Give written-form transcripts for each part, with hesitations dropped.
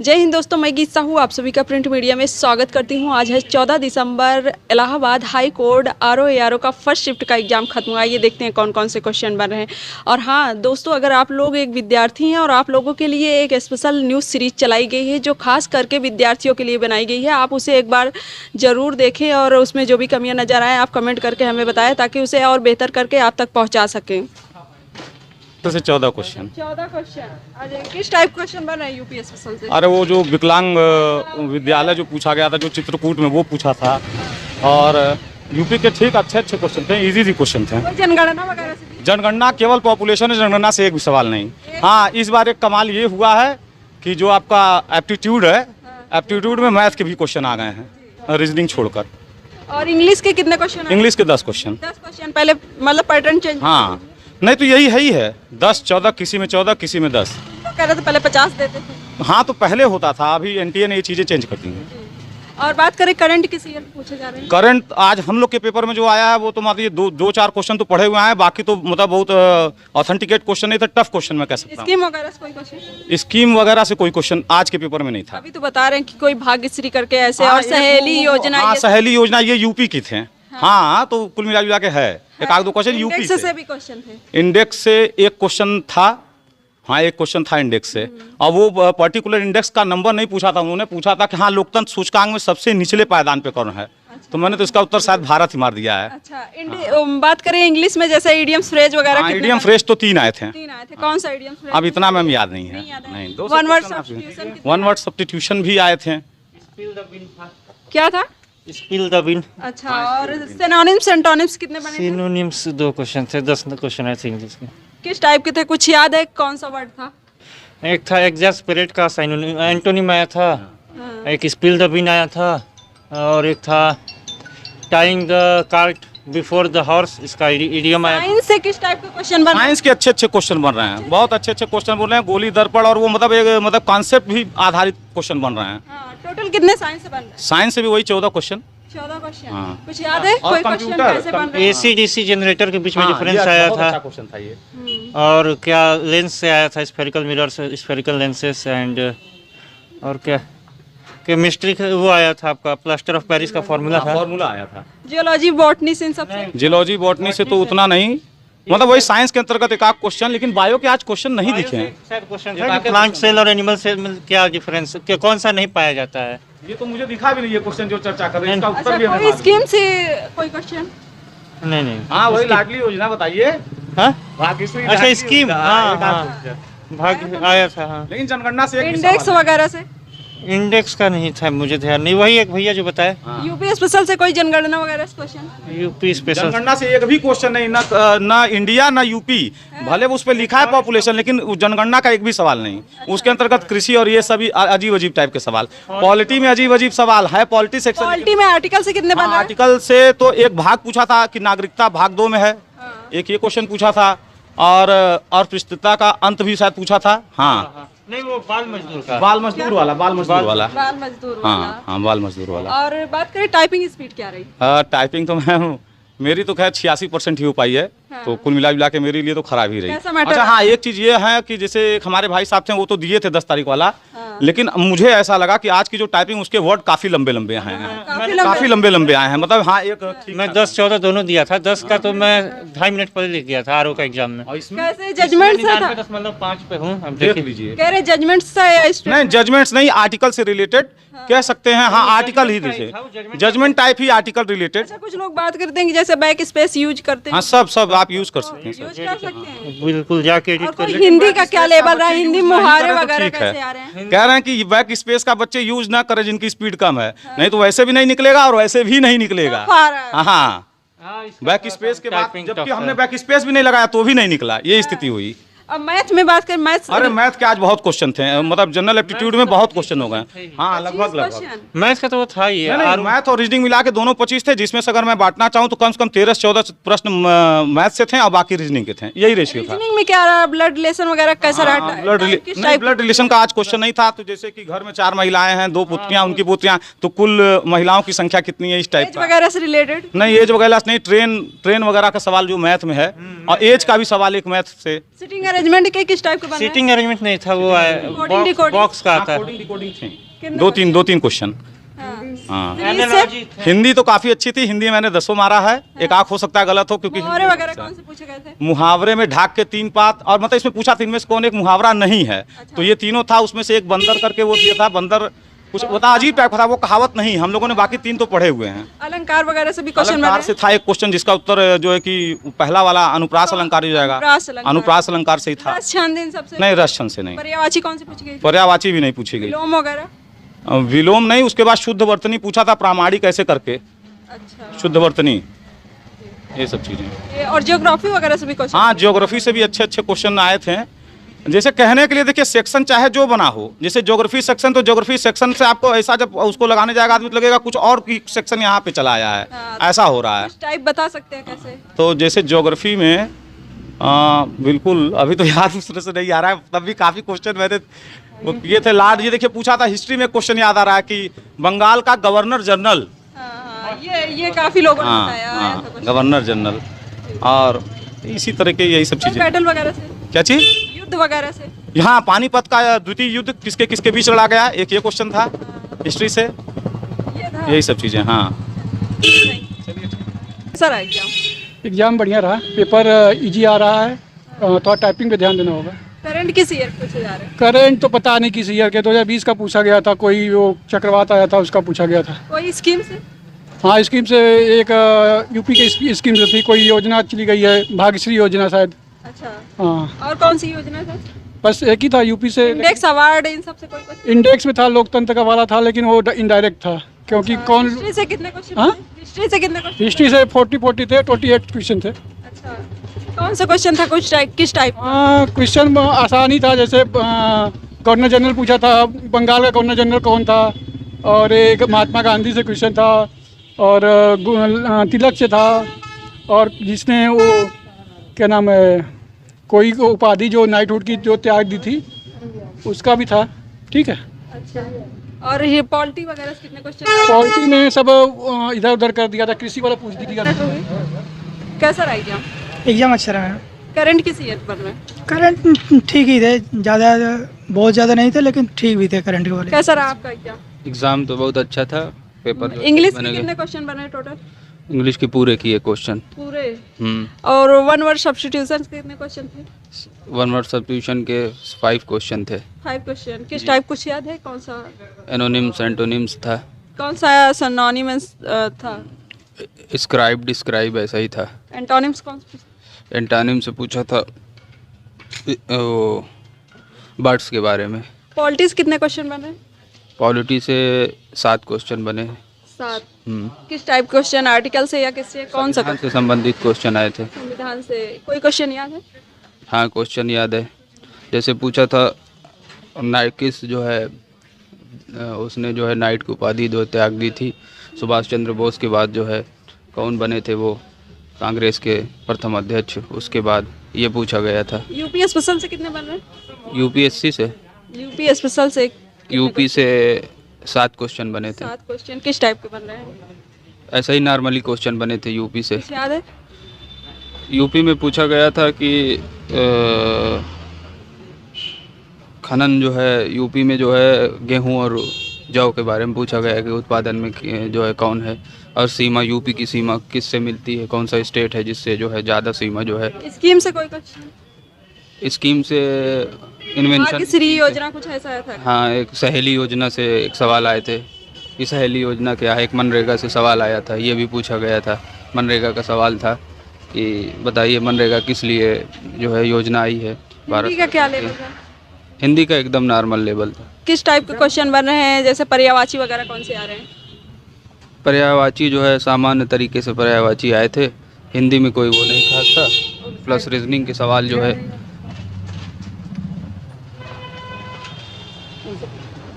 जय हिंद दोस्तों, मैं गीता हूँ। आप सभी का प्रिंट मीडिया में स्वागत करती हूँ। आज है 14 दिसंबर। इलाहाबाद हाई कोर्ट आरओ का फर्स्ट शिफ्ट का एग्जाम खत्म हुआ है। ये देखते हैं कौन कौन से क्वेश्चन बन रहे हैं। और हाँ दोस्तों, अगर आप लोग एक विद्यार्थी हैं और आप लोगों के लिए एक स्पेशल न्यूज़ सीरीज चलाई गई है जो खास करके विद्यार्थियों के लिए बनाई गई है, आप उसे एक बार ज़रूर देखें और उसमें जो भी कमियाँ नज़र आए आप कमेंट करके हमें बताएं ताकि उसे और बेहतर करके आप तक पहुँचा सकें। से 14 क्वेश्चन। 14 क्वेश्चन। आज किस टाइप क्वेश्चन बन रहे हैं यूपी स्पेशल से? अरे वो जो विकलांग विद्यालय जो पूछा गया था जो चित्रकूट में, वो पूछा था। और यूपी के ठीक अच्छे क्वेश्चन थे, इजी क्वेश्चन थे। जनगणना वगैरह से? जनगणना केवल पॉपुलेशन है, जनगणना से एक भी सवाल नहीं। हाँ, इस बार एक कमाल ये हुआ है कि जो आपका एप्टीट्यूड है, एप्टीट्यूड में मैथ के भी क्वेश्चन आ गए हैं, रीजनिंग छोड़कर। और इंग्लिश के कितने क्वेश्चन? इंग्लिश के 10 क्वेश्चन। 10 क्वेश्चन। पहले मतलब पैटर्न चेंज? हाँ, नहीं तो यही है ही है, 10 14, किसी में 14 किसी में 10। कह रहे थे पहले 50 देते थे। हाँ, तो पहले होता था, अभी एनटीए ने ये चीज़ें चेंज कर दी हैं। और बात करें करंट किस ईयर पूछे जा रहे हैं? करंट आज हम लोग के पेपर में जो आया है वो तो मतलब ये दो चार क्वेश्चन तो पढ़े हुए हैं, बाकी तो मतलब बहुत ऑथेंटिकेट क्वेश्चन नहीं था, टफ क्वेश्चन मैं कह सकता हूँ। स्कीम वगैरह से कोई क्वेश्चन? स्कीम वगैरह से कोई क्वेश्चन आज के पेपर में नहीं था। अभी तो बता रहे हैं कि कोई भाग्यश्री करके ऐसे और सहेली योजना। हाँ, सहेली योजना ये यूपी की थे। हाँ, तो कुल मिला के है एक आध दो क्वेश्चन यूपी से भी क्वेश्चन थे। इंडेक्स से एक क्वेश्चन था। हाँ, एक क्वेश्चन था इंडेक्स से, और वो पर्टिकुलर इंडेक्स का नंबर नहीं पूछा था, उन्होंने पूछा था कि हाँ लोकतंत्र सूचकांक में सबसे निचले पायदान पे कौन है। अच्छा। तो मैंने तो इसका उत्तर शायद भारत ही मार दिया है। अच्छा, बात करें इंग्लिश में जैसे इडियम फ्रेज वगैरह? हाँ, इडियम फ्रेज तो 3 आए थे। 3 आए थे। कौन सा इडियम फ्रेज? अब इतना मैम याद नहीं है। नहीं, वन वर्ड सब्स्टिट्यूशन भी आए थे। क्या था? Spill the win. अच्छा, और सिनोनिम्स एंटोनिम्स कितने बने थे? सिनोनिम्स 2 क्वेश्चन थे, 10 क्वेश्चन आए थे इंग्लिश के। किस टाइप के थे, कुछ याद है? कौन सा वर्ड था? एक था एग्जैस्परेट का सिनोनिम एंटोनिम आया था। एक स्पिल द विन आया था, और एक था tying the cart before the horse, इसका इडियम आया। साइंस से किस टाइप के क्वेश्चन बन रहे हैं? साइंस के अच्छे क्वेश्चन बन रहे हैं, बहुत अच्छे क्वेश्चन बन रहे हैं। गोली दर्पण और वो मतलब एक मतलब कॉन्सेप्ट भी आधारित क्वेश्चन बन रहे हैं। टोटल कितने साइंस से बन रहे हैं? साइंस से भी वही 14 क्वेश्चन। 14 क्वेश्चन। हाँ। कुछ याद है? और कोई क्वेश्चन कैसे बन रहे हैं? AC/DC जनरेटर के बीच में हाँ, डिफरेंस ये आया बहुत था। अच्छा क्वेश्चन था ये। और क्या लेंस से आया था, spherical mirrors, spherical lenses and और क्या केमिस्ट्री का वो आया था आपका प्लास्टर ऑफ पेरिस का फॉर्मूला था। फॉर्मूला आया था। जियोलॉजी बॉटनी से इन सबसे? जियोलॉजी बॉटनी से तो उतना नहीं, मतलब वही साइंस के अंतर्गत एक आध क्वेश्चन, लेकिन बायो के आज क्वेश्चन नहीं दिखे हैं। प्लांट सेल और एनिमल सेल में क्या डिफरेंस, कौन सा नहीं पाया जाता है? ये तो मुझे दिखा भी नहीं, ये क्वेश्चन जो चर्चा कर रहे हैं इसका अच्छा, उत्तर भी हमें कोई मालूम स्कीम से कोई क्वेश्चन? नहीं। हाँ, वही लाडली योजना बताइए। हाँ, भाग्यश्री अच्छा लाडली स्कीम। योजना, हाँ एक आध हाँ, क्वेश्चन। भाग्य आया था। हाँ, लेकिन जनगणना से एक भी इंडेक्स सवाल वगैरह से? इंडेक्स का नहीं था, मुझे ध्यान नहीं। वही एक भैया जो बताए हाँ। यूपी स्पेशल से कोई जनगणना वगैरह से क्वेश्चन? यूपी स्पेशल जनगणना से एक भी क्वेश्चन नहीं, ना इंडिया ना यूपी। भले उस पर लिखा है पॉपुलेशन, लेकिन जनगणना का एक भी सवाल नहीं। उसके अंतर्गत कृषि और ये सभी अजीब अजीब टाइप के सवाल। पॉलिटी में अजीब अजीब सवाल है। पॉलिटी सेक्शन, पॉलिटी में आर्टिकल से कितने बन रहे हैं? आर्टिकल से तो एक भाग पूछा था कि नागरिकता भाग 2 में है, एक ये क्वेश्चन पूछा था, और पृष्ठता का अंत भी शायद पूछा था। हाँ, नहीं, वो बाल मजदूर का, बाल मजदूर वाला। बाल मजदूर वाला। हाँ, बाल मजदूर वाला। और बात करें टाइपिंग स्पीड क्या रही? टाइपिंग तो मैं मेरी तो खैर 86% ही हो पाई है। तो कुल मिला के मेरे लिए तो खराब ही रही। कैसा मैटर? अच्छा हाँ, एक चीज़ ये है कि जैसे एक हमारे भाई साहब थे, वो तो दिए थे 10 तारीख वाला। लेकिन मुझे ऐसा लगा कि आज की जो टाइपिंग उसके वर्ड काफ़ी लंबे लंबे हैं, काफ़ी लंबे लंबे आए हैं। मतलब हाँ, एक मैं 10-14 दोनों दिया था। 10 का तो मैं 2.5 मिनट पहले लिख गया था आरओ का एग्जाम में। कैसे जजमेंट से था? 99.5 पे हूँ, अब देख देखिए। लीजिए। कह रहे जजमेंट से या नहीं, जजमेंट्स नहीं, आर्टिकल से रिलेटेड कह सकते हैं। हाँ, आर्टिकल ही दिखे, जजमेंट टाइप ही आर्टिकल रिलेटेड। अच्छा, कुछ लोग बात करते हैं कि जैसे बैक स्पेस यूज करते हैं। हाँ, सब आप यूज कर सकते हैं। यूज कर सकते हैं। बिल्कुल, जाके और एडिट कोई कर हिंदी का क्या लेवल रहा है? हिंदी मुहावरे तो वगैरह ठीक है। कैसे आ रहे हैं? कह रहे हैं कि बैक स्पेस का बच्चे यूज ना करें जिनकी स्पीड कम है। नहीं तो वैसे भी नहीं निकलेगा और वैसे भी नहीं निकलेगा। हाँ, बैक स्पेस के बाद जबकि हमने बैक स्पेस भी नहीं लगाया तो भी नहीं निकला, ये स्थिति हुई। अब मैथ में बात करें, मैथ अरे मैथ के आज बहुत क्वेश्चन थे, मतलब जनरल एप्टीट्यूड में बहुत क्वेश्चन हो गए। हाँ, लगभग मैथ का तो वो था ही। मैथ और रीजनिंग मिला के दोनों 25 थे, जिसमें से अगर मैं बांटना चाहूँ तो कम से कम 13-14 प्रश्न मैथ से थे और बाकी रीजनिंग के थे। यही रेशियो था। रीजनिंग में क्या रहा? ब्लड रिलेशन वगैरह कैसा रहा? ब्लड रिलेशन का आज क्वेश्चन नहीं था। तो जैसे कि घर में 4 महिलाएं हैं, 2 पुत्रियां, उनकी पुत्रियां, तो कुल महिलाओं की संख्या कितनी है, इस टाइप का वगैरह से रिलेटेड नहीं। एज वगैरह नहीं, ट्रेन वगैरह का सवाल जो मैथ में है, और एज का भी सवाल एक मैथ से। सिटिंग अरेंजमेंट के किस टाइप के बन रहे हैं? सीटिंग अरेंजमेंट नहीं था, वो Recording, decoding। बॉक्स का आता है। रिकॉर्डिंग थी कितने दो तीन क्वेश्चन। हाँ। हाँ फिर इससे हिंदी तो काफी अच्छी थी, हिंदी मैंने 10 मारा है, एक आख हो सकता है गलत हो क्योंकि मुहावरे वगैरह कौन से पूछे गए थे? मुहावरे में ढाक के 3 पात, और मतलब इसमें पूछा 3 में से कौन एक मुहावरा नहीं है, तो ये तीनों था, उसमें से एक बंदर करके वो दिया था, बंदर कुछ बता अजीब टाइप का था, वो कहावत नहीं, हम लोगों ने बाकी 3 तो पढ़े हुए हैं। अलंकार वगैरह से भी क्वेश्चन बन अलंकार रहे से था एक क्वेश्चन जिसका उत्तर जो है कि पहला वाला अनुप्रास अलंकार हो जाएगा, अनुप्रास अलंकार। अनुप्रास अलंकार से ही था। हैं? छंद इन सबसे? नहीं रस छंद से नहीं, पर्यायवाची कौन से पूछी गई थी? पर्यायवाची भी नहीं पूछी गई, विलोम वगैरह? विलोम नहीं, उसके बाद शुद्ध वर्तनी पूछा था, प्रामाणिक ऐसे करके, अच्छा। शुद्ध वर्तनी, ये सब चीजें। और ज्योग्राफी वगैरह से भी क्वेश्चन? हाँ ज्योग्राफी से भी अच्छे अच्छे क्वेश्चन आए थे। जैसे कहने के लिए देखिए सेक्शन चाहे जो बना हो, जैसे ज्योग्राफी सेक्शन, तो ज्योग्राफी सेक्शन से आपको ऐसा जब उसको लगाने जाएगा आदमी तो लगेगा कुछ और की सेक्शन यहाँ पे चला आया है, हाँ, ऐसा हो रहा है। कुछ टाइप बता सकते हैं कैसे? तो जैसे ज्योग्राफी में बिल्कुल अभी तो याद उस तरह से नहीं आ रहा है, तब भी काफ़ी क्वेश्चन मैंने वो किए थे। लाड ये देखिए पूछा था, हिस्ट्री में क्वेश्चन याद आ रहा है कि बंगाल का गवर्नर जनरल, हाँ, ये काफी लोगों ने हाँ बताया है हाँ ऐसा कुछ। गवर्नर जनरल, और इसी तरह के यही सब चीज़ें। बैटल वगैरह से? क्या चीज़? युद्ध वगैरह से? यहाँ पानीपत का द्वितीय युद्ध किसके किसके बीच लड़ा गया, एक ये क्वेश्चन था हिस्ट्री से, ये था। यही सब चीज़ें। हाँ सर आ गया। एग्ज़ाम बढ़िया रहा, पेपर इजी आ रहा है, थोड़ा टाइपिंग पे ध्यान देना होगा। करंट किस ईयर पूछे जा रहे हैं? करंट तो पता नहीं किस ईयर के, 2020 का पूछा गया था, कोई वो चक्रवात आया था उसका पूछा गया था। कोई स्कीम से? हाँ स्कीम से, एक यूपी के स्कीम से थी, कोई योजना चली गई है, भाग्यश्री योजना शायद। अच्छा। हाँ और कौन सी योजना था? बस एक ही था यूपी से। इंडेक्स अवार्ड इन सब से कोई क्वेश्चन? इंडेक्स में था, लोकतंत्र का वाला था, लेकिन वो इनडायरेक्ट था क्योंकि कौन। हिस्ट्री से कितने क्वेश्चन? हाँ? हिस्ट्री से कितने क्वेश्चन? हिस्ट्री से 40 थे, 28 क्वेश्चन थे। अच्छा। कौन सा क्वेश्चन था, कुछ टाइप किस टाइप? क्वेश्चन आसान ही था, जैसे गवर्नर जनरल पूछा था, बंगाल का गवर्नर जनरल कौन था, और एक महात्मा गांधी से क्वेश्चन था, और तिलक से था, और जिसने वो क्या नाम है, कोई उपाधि जो नाइटहुड की जो त्याग दी थी उसका भी था। ठीक है। अच्छा। और ये पॉलिटी वगैरह से कितने क्वेश्चन? पॉलिटी में सब इधर उधर कर दिया था, कृषि वाला पूछ दिया था। कैसा रहा एग्जाम? एग्जाम अच्छा रहा है। करंट किस ईयर पर में? करंट ठीक ही थे, ज़्यादा बहुत ज़्यादा नहीं थे, लेकिन ठीक भी थे करंट के वाले। कैसा रहा आपका एग्जाम? एग्ज़ाम तो बहुत अच्छा था, पेपर जो इंग्लिश के बने गए। कितने क्वेश्चन बने टोटल? इंग्लिश के पूरे किए क्वेश्चन। पूरे? और वन वर्ड सब्स्टिट्यूशन के कितने क्वेश्चन थे? वन वर्ड सब्स्टिट्यूशन के 5 क्वेश्चन थे। 5 क्वेश्चन। किस टाइप कुछ याद है? कौन सा? एनोनिम्स एंटोनिम्स था। कौन सा सिनोनिम्स था? स्क्राइब डिस्क्राइब ऐसा ही था। एंटोनिम्स कौन सा? एंटोनिम से पूछा था वो बर्ड्स के बारे में। पॉलिटिक्स कितने क्वेश्चन बने? पॉलिटी से 7 क्वेश्चन बने। 7। किस टाइप क्वेश्चन? आर्टिकल से या किससे? कौन सा? संविधान से संबंधित क्वेश्चन आए थे। संविधान से। कोई क्वेश्चन याद है? हाँ क्वेश्चन याद है, जैसे पूछा था नाइट किस जो है उसने जो है नाइट की उपाधि जो त्याग दी थी, सुभाष चंद्र बोस के बाद जो है कौन बने थे वो कांग्रेस के प्रथम अध्यक्ष, उसके बाद ये पूछा गया था। यूपी स्पेशल से कितने बन रहे हैं? यूपीएससी से, यूपी स्पेशल से यूपी से 7 क्वेश्चन बने थे। 7 क्वेश्चन। किस टाइप के बन रहे हैं? ऐसा ही नॉर्मली क्वेश्चन बने थे यूपी से। कुछ याद है? यूपी में पूछा गया था कि खनन जो है यूपी में जो है गेहूं और जौ के बारे में पूछा गया कि उत्पादन में जो है कौन है, और सीमा यूपी की सीमा किससे मिलती है, कौन सा स्टेट है जिससे जो है ज़्यादा सीमा जो है। स्कीम से कोई क्वेश्चन? स्कीम से इन्वेंशन, भाग्यश्री योजना कुछ ऐसा था? हाँ एक सहेली योजना से एक सवाल आए थे। ये सहेली योजना क्या है, एक मनरेगा से सवाल आया था, ये भी पूछा गया था। मनरेगा का सवाल था कि बताइए मनरेगा किस लिए जो है योजना आई है भारत। हिंदी का क्या लेवल था? हिंदी का एकदम नॉर्मल लेवल था। किस टाइप के क्वेश्चन बन रहे हैं, जैसे पर्यायवाची वगैरह कौन से आ रहे हैं? पर्यायवाची जो है सामान्य तरीके से पर्यायवाची आए थे, हिंदी में कोई वो नहीं खास था, प्लस रीजनिंग के सवाल जो है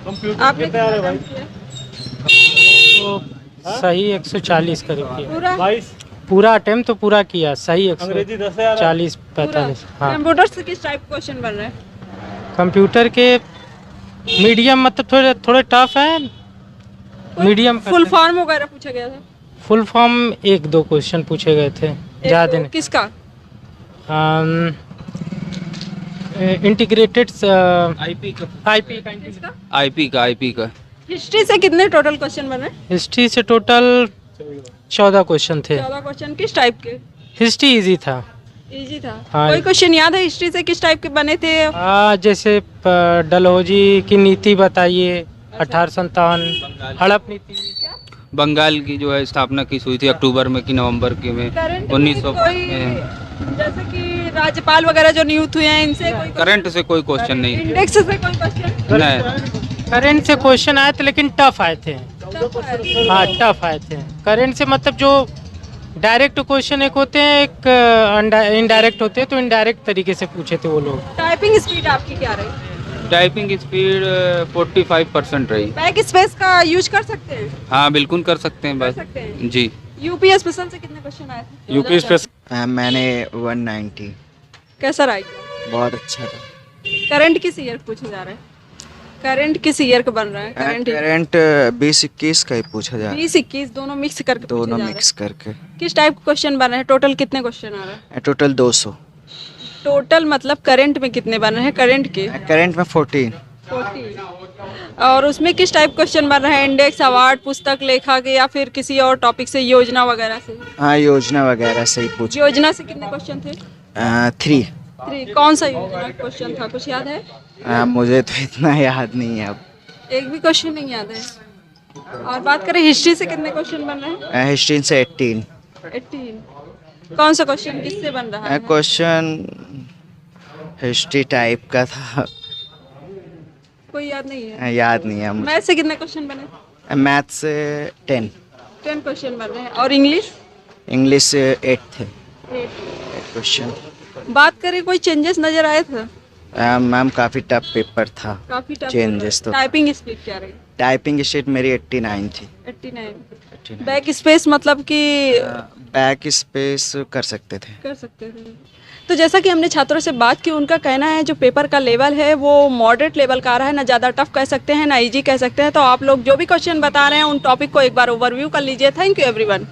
आपने कितना काम किया? तो सही 140 करीब किया। पूरा? पूरा अटेम्प्ट तो पूरा किया, सही 140-45। हाँ कंप्यूटर से किस टाइप के क्वेश्चन बन रहे हैं? कंप्यूटर के मीडियम, मतलब थोड़े टफ है, मीडियम। फुल फॉर्म वगैरह पूछा गया था? फुल फॉर्म 1-2 क्वेश्चन पूछे गए थे, ज़्यादा नहीं। किसका? इंटीग्रेटेड आईपी का आईपी का आईपी का हिस्ट्री से कितने टोटल क्वेश्चन बने? हिस्ट्री से टोटल 14 क्वेश्चन थे। 14 क्वेश्चन किस टाइप के? हिस्ट्री इजी था। इजी था। हाँ। कोई क्वेश्चन याद है हिस्ट्री से किस टाइप के बने थे? जैसे डलहौजी की नीति बताइए, 1857 हड़प नीति। बंगाल की जो है स्थापना किस हुई थी, अक्टूबर में कि नवंबर के में? करंट 1900 जैसे कि राज्यपाल वगैरह जो नियुक्त हुए हैं इनसे कोई करंट से कोई क्वेश्चन नहीं। इंडेक्स से कोई क्वेश्चन? नहीं, करंट से क्वेश्चन आए थे लेकिन टफ आए थे। हाँ टफ आए थे। करंट से मतलब जो डायरेक्ट क्वेश्चन एक होते हैं, एक इनडायरेक्ट होते हैं, तो इनडायरेक्ट तरीके से पूछे थे वो लोग। टाइपिंग स्पीड आपकी क्या रही? टाइपिंग स्पीड 45% रही। बैक स्पेस का यूज कर सकते हैं? हाँ बिल्कुल कर सकते हैं कर बस। सकते हैं। जी। यूपी स्पेशल से कितने क्वेश्चन आए थे? यूपी स्पेस मैंने 190। कैसा रहा? बहुत अच्छा था। करंट किस ईयर पूछे जा रहे हैं? करंट किस ईयर का बन रहा है? करंट करंट 20-21 का ही पूछा जा रहा 20-21 दोनों मिक्स करके है, पूछे दोनों जा रहे मिक्स करके। हैं। किस टाइप के क्वेश्चन बन रहे हैं? टोटल कितने क्वेश्चन आ रहे हैं? टोटल 200। टोटल मतलब करंट में कितने बन रहे हैं? करंट के करंट में 14। 40। और उसमें किस टाइप क्वेश्चन बन रहे हैं? इंडेक्स, अवार्ड, पुस्तक, लेखा के, या फिर किसी और टॉपिक से, योजना वगैरह से? हाँ योजना वगैरह से ही पूछा। योजना से कितने क्वेश्चन थे? 3। 3। कौन सा योजना क्वेश्चन था, कुछ याद है? मुझे तो इतना याद नहीं है अब। एक भी क्वेश्चन नहीं याद है। और बात करें हिस्ट्री से कितने क्वेश्चन बन रहे हैं? हिस्ट्री से 18। 18। कौन सा क्वेश्चन किससे बन रहा है? क्वेश्चन हिस्ट्री टाइप का था, कोई याद नहीं है? याद नहीं है मुझे। मैथ से कितने क्वेश्चन बने? मैथ से 10। 10 क्वेश्चन बन रहे हैं। और इंग्लिश? इंग्लिश से 8 थे। 8। क्वेश्चन। बात करें कोई चेंजेस नजर आए थे? मैम काफ़ी टफ पेपर था। काफी टफ। चेंजेस तो टाइपिंग स्पीड क्या रही? टाइपिंग स्पीड मेरी 89 थी। 89। बैक स्पेस मतलब कि बैक स्पेस कर सकते थे। कर सकते थे। तो जैसा कि हमने छात्रों से बात की, उनका कहना है जो पेपर का लेवल है वो मॉडरेट लेवल का आ रहा है, ना ज़्यादा टफ कह सकते हैं ना इजी कह सकते हैं। तो आप लोग जो भी क्वेश्चन बता रहे हैं उन टॉपिक को एक बार ओवरव्यू कर लीजिए। Thank you everyone.